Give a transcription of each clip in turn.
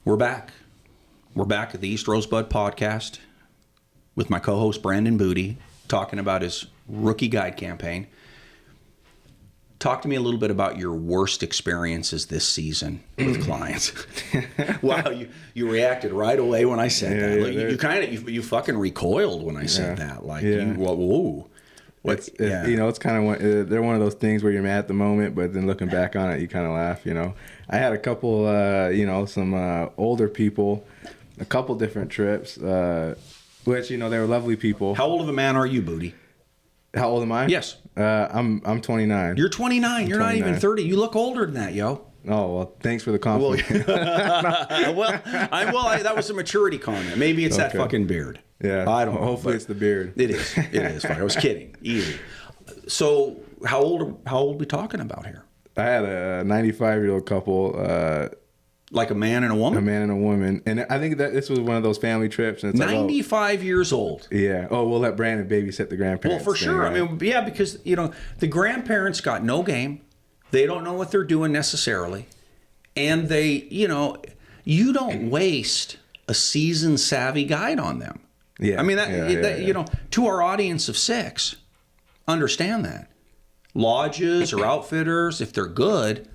We're back. We're back at the East Rosebud podcast with my co-host Brandon Booty talking about his rookie guide campaign. Talk to me a little bit about your worst experiences this season with clients. Wow, you reacted right away when I said that. Like, you fucking recoiled when I said that. Like, whoa. It's kind of they're one of those things where you're mad at the moment, but then looking back on it, you kind of laugh. I had a couple, some older people, a couple different trips, which they were lovely people. How old of a man are you, Booty? How old am I? Yes. I'm 29. You're 29. You're 29. Not even 30. You look older than that, yo. Oh, well, thanks for the compliment. That was a maturity comment. Maybe it's that fucking beard. Yeah. I don't know. Hopefully it's the beard. It is. It is. Fine. I was kidding. Easy. So how old are we talking about here? I had a 95-year-old couple. Like a man and a woman? A man and a woman. And I think that this was one of those family trips. And it's 95 years old. Yeah. Oh, we'll let Brandon babysit the grandparents. Well, for sure. Right? I mean, yeah, because, the grandparents got no game. They don't know what they're doing necessarily. And they, you don't waste a seasoned savvy guide on them. Yeah. I mean, to our audience of 6, understand that. Lodges or outfitters, if they're good,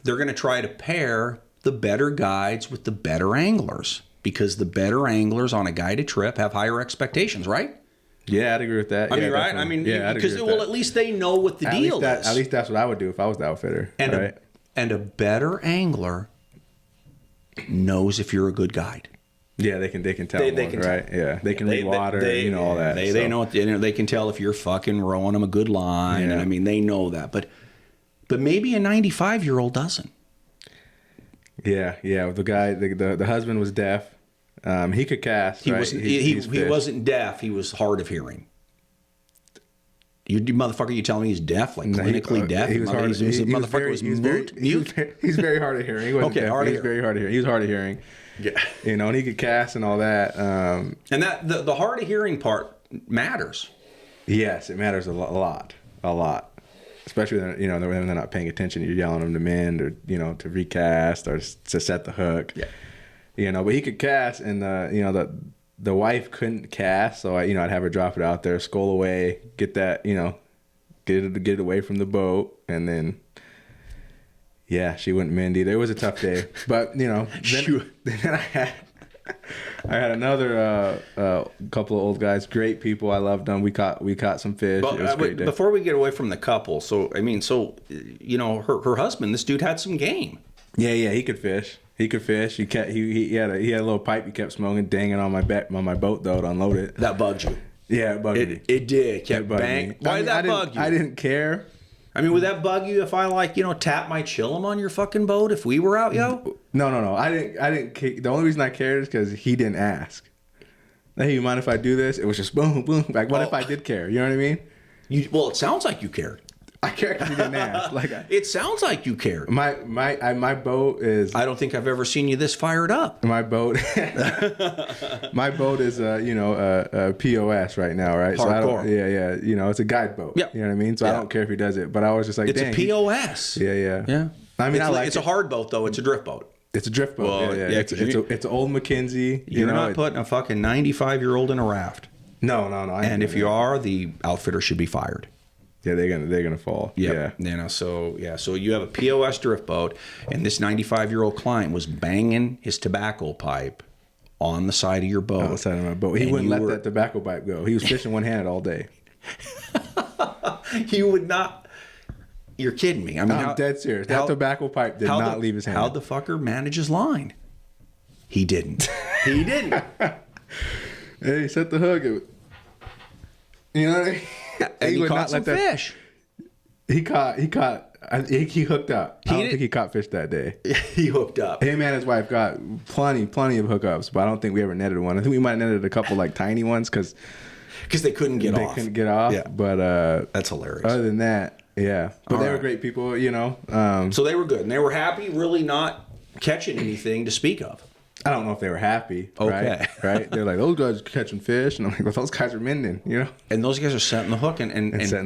they're going to try to pair the better guides with the better anglers, because the better anglers on a guided trip have higher expectations, right? Yeah, I'd agree with that. I mean, right? I mean, because at least they know what the deal is. At least that's what I would do if I was the outfitter. And a better angler knows if you're a good guide. Yeah, they can tell. They can right? Tell. Yeah, they can read water. All that. They know. They can tell if you're fucking rowing them a good line. Yeah. And I mean, they know that. But maybe a 95-year-old doesn't. Yeah. The guy, the husband was deaf. He could cast. He wasn't deaf. He was hard of hearing. You motherfucker, you telling me he's deaf, like clinically deaf? He was hard. He's very hard of hearing. He wasn't deaf. He was very hard of hearing. He was hard of hearing. Yeah. And he could cast and all that. And that the hard of hearing part matters. Yes, it matters a lot. Especially when they're not paying attention. You're yelling them to mend or to recast or to set the hook. Yeah. But he could cast, and the wife couldn't cast, so I'd have her drop it out there, scull away, get that get it away from the boat, and then she wouldn't mend either. It was a tough day, but then I had another couple of old guys, great people. I loved them. We caught some fish. It was a great day. Before we get away from the couple, her husband, this dude had some game. Yeah, he could fish. He had a little pipe he kept smoking, dangling on my boat though to unload it. That bugged you. Yeah, it bugged me. It did. Kept banging. Why did that bug you? I didn't care. I mean, would that bug you if I tap my chillum on your fucking boat if we were out, yo? No. I didn't. The only reason I cared is because he didn't ask. Hey, you mind if I do this? It was just boom, boom. Like, what if I did care? You know what I mean? It sounds like you cared. I care because he didn't ask. It sounds like you cared. My boat is. I don't think I've ever seen you this fired up. My boat. My boat is a POS right now, right? Hardcore. So it's a guide boat. Yeah. You know what I mean? So I don't care if he does it, but I was just like, it's a POS. Yeah. I mean, it's a hard boat though. It's a drift boat. It's a drift boat. Well, It's an old McKinsey. You're not putting a fucking 95-year-old in a raft. No. And if you are, the outfitter should be fired. Yeah, they're gonna fall. Yep. Yeah. So you have a POS drift boat, and this 95-year-old client was banging his tobacco pipe on the side of your boat. On the side of my boat. He wouldn't let that tobacco pipe go. He was fishing one-handed all day. He would not. You're kidding me. I mean, I'm dead serious. That tobacco pipe did not leave his hand. How'd the fucker manage his line? He didn't. He didn't. Hey, set the hook. You know what I mean? And he caught some fish. He hooked up. I don't think he caught fish that day. He hooked up. Him and his wife got plenty of hookups, but I don't think we ever netted one. I think we might have netted a couple like tiny ones because they couldn't get off. They couldn't get off. Yeah. But that's hilarious. Other than that, yeah. But they were great people, So they were good, and they were happy, really not catching anything to speak of. I don't know if they were happy. Okay. Right? They're like, those guys are catching fish. And I'm like, well, those guys are mending, And those guys are setting the hook and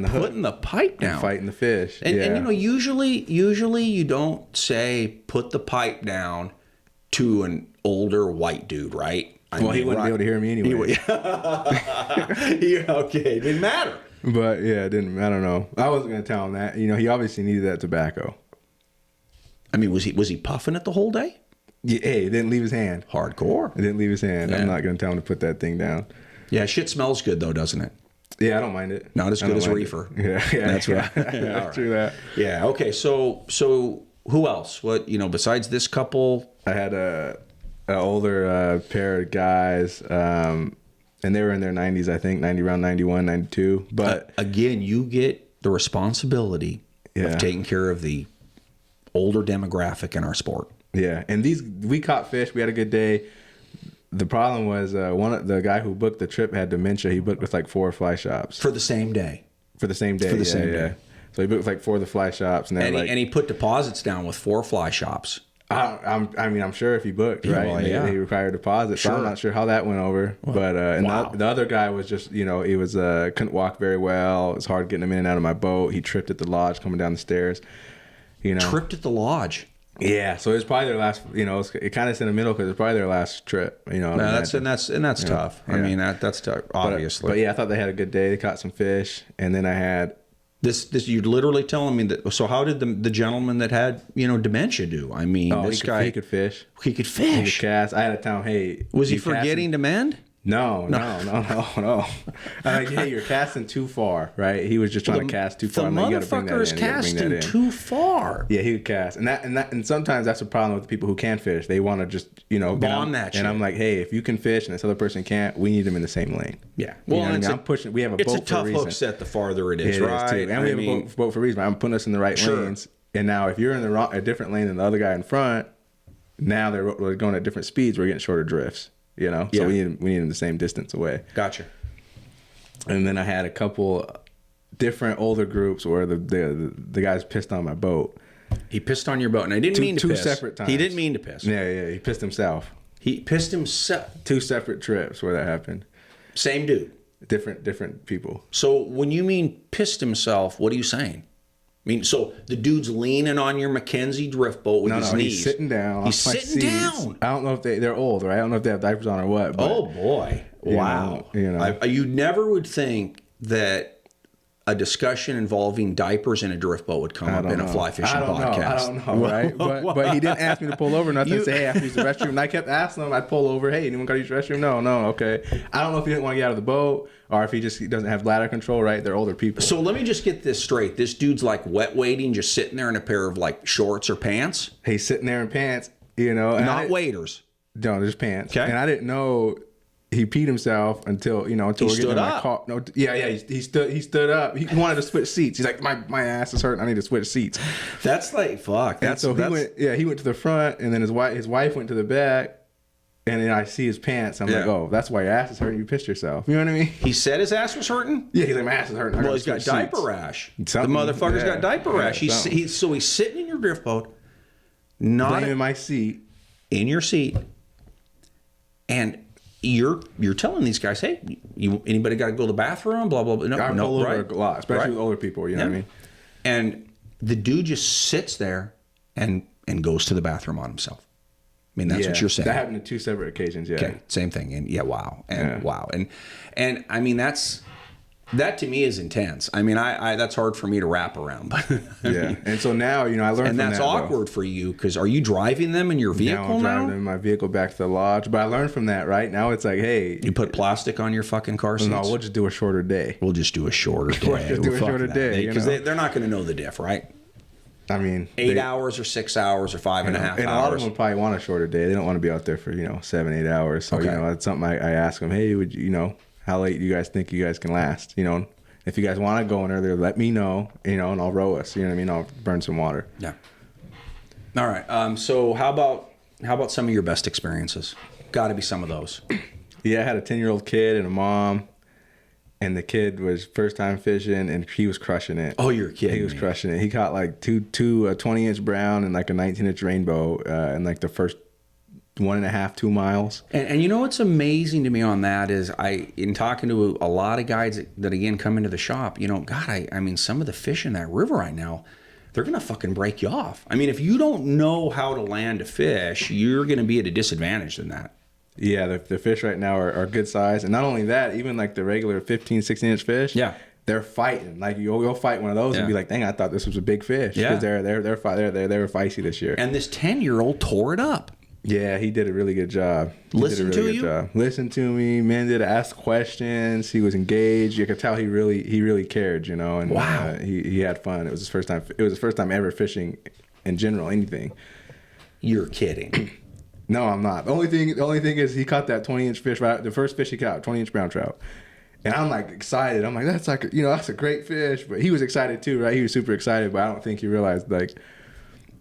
putting the pipe down. And fighting the fish. And usually you don't say put the pipe down to an older white dude, right? He wouldn't be able to hear me anyway. Okay, it didn't matter. But yeah, it didn't. I don't know. I wasn't gonna tell him that. He obviously needed that tobacco. I mean, was he puffing it the whole day? Yeah, hey, it didn't leave his hand. Hardcore. It didn't leave his hand. Yeah. I'm not gonna tell him to put that thing down. Yeah, shit smells good though, doesn't it? Yeah, I don't mind it. Not as good as reefer. Yeah, That's right. That's true. That. Yeah. Okay. So who else? What besides this couple? I had a older pair of guys, and they were in their 90s, I think, around 91, 92. But again, you get the responsibility of taking care of the older demographic in our sport. Yeah, and we caught fish. We had a good day. The problem was the guy who booked the trip had dementia. He booked with like 4 fly shops For the same day. For the same day. So he booked with like 4 of the fly shops, and he put deposits down with 4 fly shops. I'm sure if he booked, right? Well, yeah. He required a deposit. Sure. So I'm not sure how that went over. Well, but the other guy was just, he was couldn't walk very well. It was hard getting him in and out of my boat. He tripped at the lodge coming down the stairs. Tripped at the lodge. Yeah, so it was probably their last. It kind of is in the middle because it's probably their last trip. That's tough. Yeah. I mean, that's tough. Obviously, but yeah, I thought they had a good day. They caught some fish, and then I had this. You're literally telling me that. So how did the gentleman that had dementia do? I mean, this guy he could fish. He could fish. He could cast. I had to tell him, hey, was he forgetting to mend? No. I'm like, hey, you're casting too far, right? He was just trying to cast too far. The motherfucker is casting too far. Yeah, he would cast, and sometimes that's a problem with the people who can fish. They want to just bomb that shit. And I'm like, hey, if you can fish and this other person can't, we need them in the same lane. Yeah, well, I'm pushing. We have a boat for a reason. It's a tough hook set the farther it is, right? Too. And we have a boat for a reason. I'm putting us in the right lanes. And now, if you're in a different lane than the other guy in front, now we're going at different speeds. We're getting shorter drifts. So we need them the same distance away. Gotcha. And then I had a couple different older groups where the guys pissed on my boat. He pissed on your boat, and I didn't mean to piss. 2 separate times. He didn't mean to piss. Yeah, he pissed himself. He pissed himself. 2 separate trips where that happened. Same dude. Different people. So when you mean pissed himself, what are you saying? I mean, so the dude's leaning on your Mackenzie drift boat with his knees. He's sitting down. He's sitting down. I don't know if they're old, right? I don't know if they have diapers on or what. But, oh boy! Wow. You never would think that a discussion involving diapers in a drift boat would come up in a fly fishing podcast. I don't know, right? But he didn't ask me to pull over. Nothing. Say, hey, I have to use the restroom. And I kept asking him. I'd pull over. Hey, anyone got to use the restroom? No. Okay. I don't know if he didn't want to get out of the boat or if he doesn't have bladder control. Right? They're older people. So let me just get this straight. This dude's like wet wading, just sitting there in a pair of like shorts or pants. He's sitting there in pants. Not waders. No, just pants. Okay. And I didn't know. He peed himself until we're getting in my car. No, he stood up. He wanted to switch seats. He's like, my ass is hurting. I need to switch seats. That's like fuck. He went to the front, and then his wife went to the back, and then I see his pants. I'm like, oh, that's why your ass is hurting. You pissed yourself. You know what I mean? He said his ass was hurting. Yeah, he's like, my ass is hurting. Well, he's got diaper rash. The motherfucker's got diaper rash. He's sitting in your drift boat, not in my seat, in your seat, and you're telling these guys, hey, anybody got to go to the bathroom? Blah blah blah. I pull over a lot, especially with older people. You know what I mean? And the dude just sits there and goes to the bathroom on himself. I mean, that's what you're saying. That happened on 2 separate occasions. Yeah. Okay, same thing. And wow, and I mean that to me is intense. I mean, I that's hard for me to wrap around. But and so now I learned. And that's awkward for you because are you driving them in your vehicle now? I'm driving them in my vehicle back to the lodge. But I learned from that. Right now, it's like, hey, you put plastic on your fucking car seats. No, we'll just do a shorter day. We'll just do a shorter day. Because they're not going to know the diff, right? I mean, 8 hours or 6 hours or 5.5 hours. And a lot of them probably want a shorter day. They don't want to be out there for 7-8 hours. So that's something I ask them. Hey, would you how late do you guys think you guys can last? If you guys want to go in earlier, let me know. And I'll row us. You know what I mean? I'll burn some water. Yeah. All right. So how about some of your best experiences? Got to be some of those. Yeah, I had a 10-year-old kid and a mom. And the kid was first time fishing, and he was crushing it. Oh, you're kidding! He was crushing it. He caught like two 20-inch brown and like a 19-inch rainbow in like the first 1.5, 2 miles. And what's amazing to me on that is in talking to a lot of guys that again come into the shop. God, I mean some of the fish in that river right now, they're going to fucking break you off. I mean, if you don't know how to land a fish, you're going to be at a disadvantage in that. Yeah, the fish right now are good size. And not only that, even like the regular 15, 16-inch fish, Yeah. they're fighting. Like you'll fight one of those and be like, dang, I thought this was a big fish. Yeah. Because they were feisty this year. And this 10-year-old tore it up. Yeah, he did a really good job. Listened to you? Listened to me, mended, asked questions. He was engaged. You could tell he really cared, you know. And wow, he had fun. It was his first time. It was his first time ever fishing, in general, anything. You're kidding. No, I'm not. The only thing is he caught that 20-inch fish. Right, the first fish he caught, 20-inch brown trout. And I'm like excited. I'm like, that's like, you know, that's a great fish. But he was excited too, right? He was super excited. But I don't think he realized like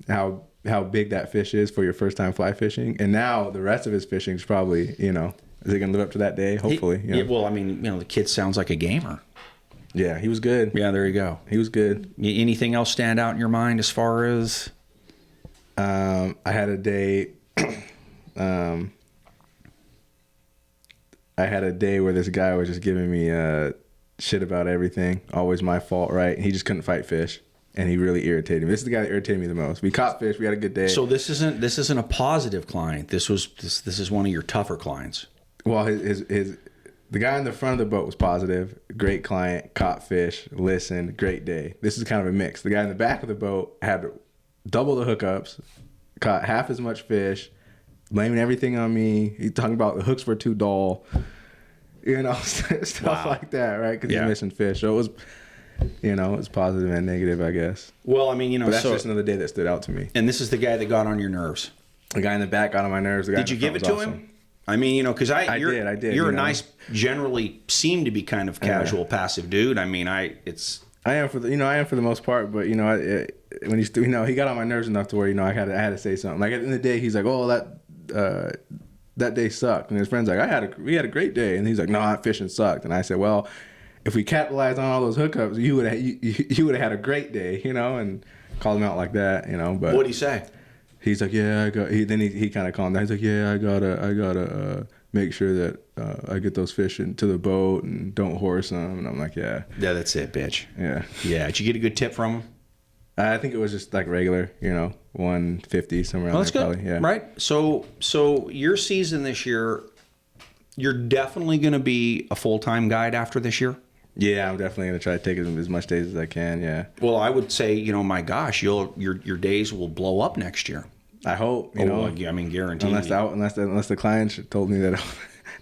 how big that fish is for your first time fly fishing. And now the rest of his fishing is probably, you know, is he going to live up to that day? Hopefully. Yeah, well, I mean, you know, the kid sounds like a gamer. Yeah, he was good. Yeah, there you go. He was good. Anything else stand out in your mind as far as? I had a day. I had a day where this guy was just giving me shit about everything. Always my fault, right? He just couldn't fight fish. And he really irritated me. This is the guy that irritated me the most. We caught fish. We had a good day. So this isn't a positive client. This is one of your tougher clients. Well, the guy in the front of the boat was positive. Great client. Caught fish. Listened. Great day. This is kind of a mix. The guy in the back of the boat had double the hookups. Caught half as much fish. Blaming everything on me. He talking about the hooks were too dull. You know, stuff like that, right? Because he's missing fish. So it was... You know, it's positive and negative, I guess. Well, I mean, you know, but that's just another day that stood out to me. And this is the guy that got on your nerves. The guy in the back got on my nerves. The guy did you give it to him? I mean, you know, because I did. You're a nice, generally seem to be kind of casual, passive dude. I mean, I am for the most part, but you know, when he got on my nerves enough to where, you know, I had to say something. Like at the end of the day, he's like, "Oh, that day sucked," and his friend's like, "We had a great day," and he's like, "No, that fishing sucked," and I said, "Well, if we capitalized on all those hookups, you would have had a great day," you know, and called him out like that, you know. But what'd he say? He's like, "Yeah, I got." He kind of calmed down. He's like, "Yeah, I gotta make sure that I get those fish into the boat and don't horse them." And I'm like, "Yeah, that's it, bitch." Yeah. Did you get a good tip from him? I think it was just like regular, you know, 150 somewhere around there, probably. Yeah. Right. So your season this year, you're definitely going to be a full-time guide after this year. Yeah, I'm definitely going to try to take as much days as I can, yeah. Well, I would say, you know, my gosh, your days will blow up next year. I hope, you know. I mean, guaranteed. Unless the clients told me that,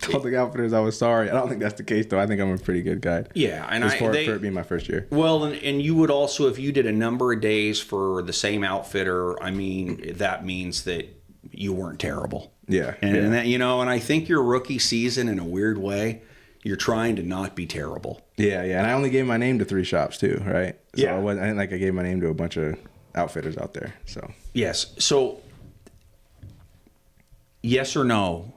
told the outfitters I was sorry. I don't think that's the case, though. I think I'm a pretty good guide. Yeah. And for it being my first year. Well, and you would also, if you did a number of days for the same outfitter, I mean, that means that you weren't terrible. Yeah. And that, you know, and I think your rookie season, in a weird way, you're trying to not be terrible. Yeah, and I only gave my name to 3 shops too, right? So yeah. I didn't like I gave my name to a bunch of outfitters out there. So yes. So yes or no,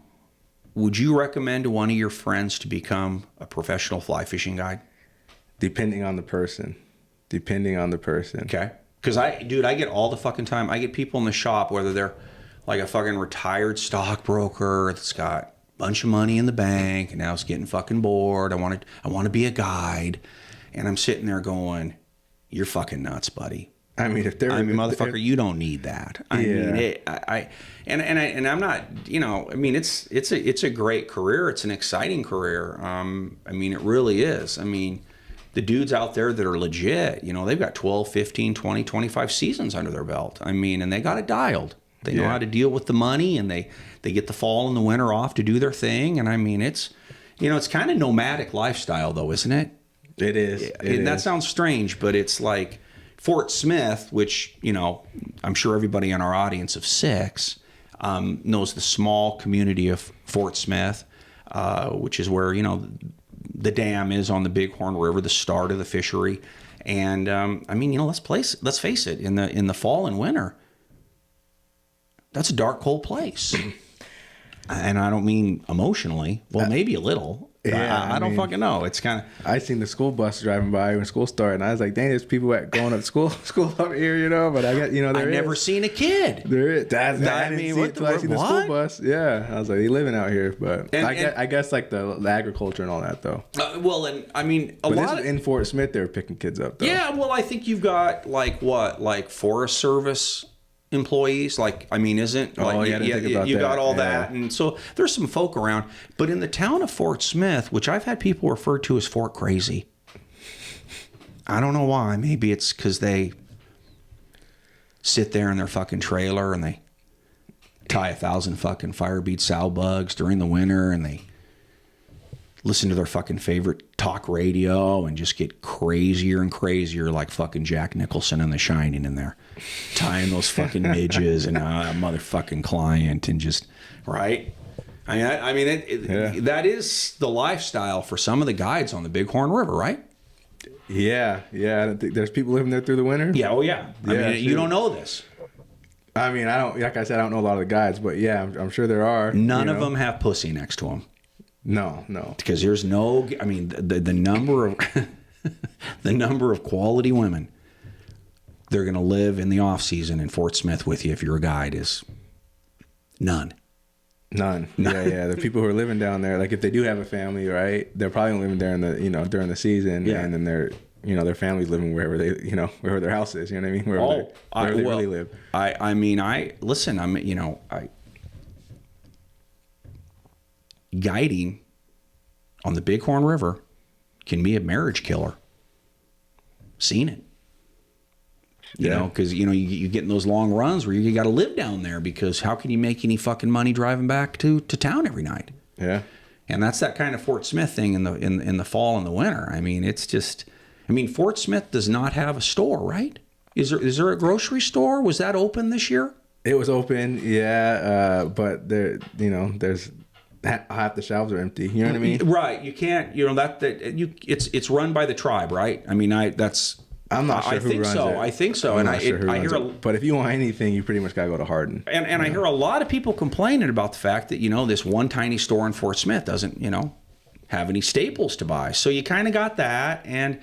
would you recommend to one of your friends to become a professional fly fishing guide? Depending on the person. Okay. Because I get all the fucking time. I get people in the shop, whether they're like a fucking retired stockbroker that's got bunch of money in the bank and now it's getting fucking bored. I want to be a guide, and I'm sitting there going, "You're fucking nuts, buddy." I mean, motherfucker, you don't need that. I mean, I'm not, you know, I mean, it's a great career. It's an exciting career. I mean, it really is. I mean, the dudes out there that are legit, you know, they've got 12, 15, 20, 25 seasons under their belt. I mean, and they got it dialed. They know how to deal with the money, and they get the fall and the winter off to do their thing. And I mean, it's, you know, it's kind of nomadic lifestyle though, isn't it? It is. That sounds strange, but it's like Fort Smith, which, you know, I'm sure everybody in our audience of 6 knows the small community of Fort Smith, which is where, you know, the dam is on the Bighorn River, the start of the fishery. And I mean, you know, let's face it, in the fall and winter, that's a dark, cold place. And I don't mean emotionally. Well, maybe a little. Yeah, I don't mean, fucking know. It's kind of. I seen the school bus driving by when school started, and I was like, "Dang, there's people going to school up here, you know." But I got, you know, I never seen a kid. There is. I mean, didn't see what it till I seen the school bus. Yeah, I was like, "They living out here," but I guess like the agriculture and all that though. Well, and I mean, But this is in Fort Smith, they were picking kids up though. Yeah, well, I think you've got like Forest Service employees. Like, I mean, isn't like you got all that, and so there's some folk around. But in the town of Fort Smith, which I've had people refer to as Fort Crazy, I don't know why. Maybe it's because they sit there in their fucking trailer and they tie 1,000 fucking fire bead sow bugs during the winter, and they listen to their fucking favorite talk radio and just get crazier and crazier like fucking Jack Nicholson in The Shining in there, tying those fucking midges and a motherfucking client and just, right? I mean, that is the lifestyle for some of the guides on the Bighorn River, right? Yeah. I think there's people living there through the winter. Yeah, oh yeah. I mean, you don't know this. I mean, I don't, like I said, I don't know a lot of the guides, but yeah, I'm sure there are. None of them have pussy next to them. No. Because there's no, I mean, the number of the number of quality women they're going to live in the off season in Fort Smith with you if you're a guide is none. Yeah. The people who are living down there, like if they do have a family, right, they're probably living there during the season, and then their family's living wherever wherever their house is. You know what I mean? Wherever they really live. Guiding on the Bighorn River can be a marriage killer. Seen it. You know, because, you get in those long runs where you got to live down there because how can you make any fucking money driving back to town every night? Yeah. And that's that kind of Fort Smith thing in the fall and the winter. I mean, it's just, Fort Smith does not have a store, right? Is there a grocery store? Was that open this year? It was open, yeah, but there's half the shelves are empty. You know what I mean? Right. You can't. It's run by the tribe, right? I mean, I'm not sure who runs it. I think so. And I hear. But if you want anything, you pretty much gotta go to Hardin. And I hear a lot of people complaining about the fact that this one tiny store in Fort Smith doesn't have any staples to buy. So you kind of got that, and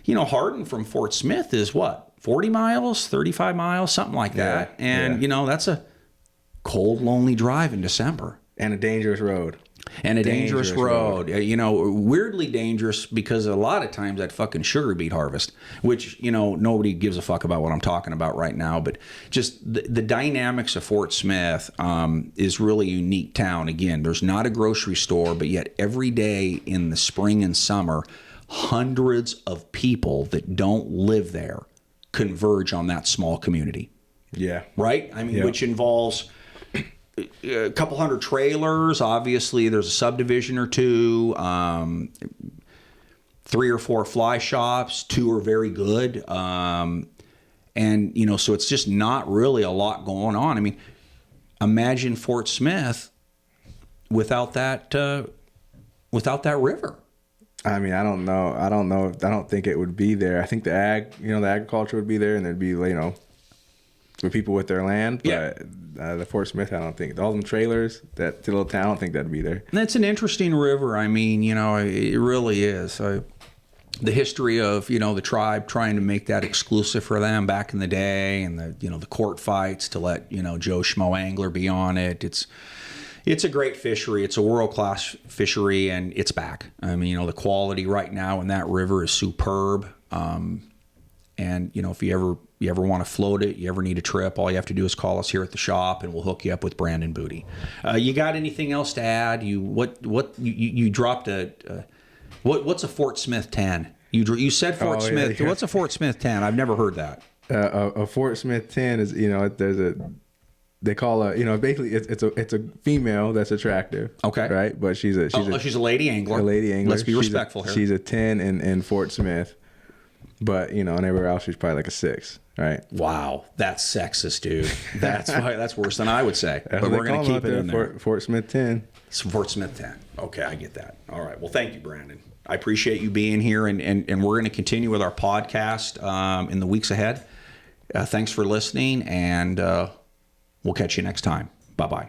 Hardin from Fort Smith is what, 40 miles, 35 miles, something like that. And that's a cold, lonely drive in December. And a dangerous road. And a dangerous road. Weirdly dangerous because a lot of times that fucking sugar beet harvest, which, nobody gives a fuck about what I'm talking about right now, but just the dynamics of Fort Smith is really a unique town. Again, there's not a grocery store, but yet every day in the spring and summer, hundreds of people that don't live there converge on that small community. Yeah. Right? Which involves a couple hundred trailers. Obviously, there's a subdivision or two, 3 or 4 fly shops. 2 are very good. So it's just not really a lot going on. Imagine Fort Smith without that river. I don't know. I don't think it would be there. I think the agriculture would be there, and there'd be, for people with their land. But the Fort Smith, I don't think. All them trailers, that little town, I don't think that'd be there. And that's an interesting river. It really is. The history of, the tribe trying to make that exclusive for them back in the day, and the court fights to let, Joe Schmo angler be on it. It's a great fishery. It's a world-class fishery, and it's back. The quality right now in that river is superb. And, if you ever want to float it, you ever need a trip, all you have to do is call us here at the shop, and we'll hook you up with Brandon Booty. You got anything else to add? You dropped what's a Fort Smith 10? You said Fort Smith. Yeah. What's a Fort Smith 10? I've never heard that. A Fort Smith 10 is, they call basically it's a female that's attractive. Okay. Right? But she's a lady angler. A lady angler. Let's be respectful here. She's a 10 in Fort Smith. But, and everywhere else she's probably like a 6, right? Wow. That's sexist, dude. That's worse than I would say. But we're going to keep it in there. Fort Smith 10. It's Fort Smith 10. Okay, I get that. All right. Well, thank you, Brandon. I appreciate you being here, and we're going to continue with our podcast in the weeks ahead. Thanks for listening, and we'll catch you next time. Bye-bye.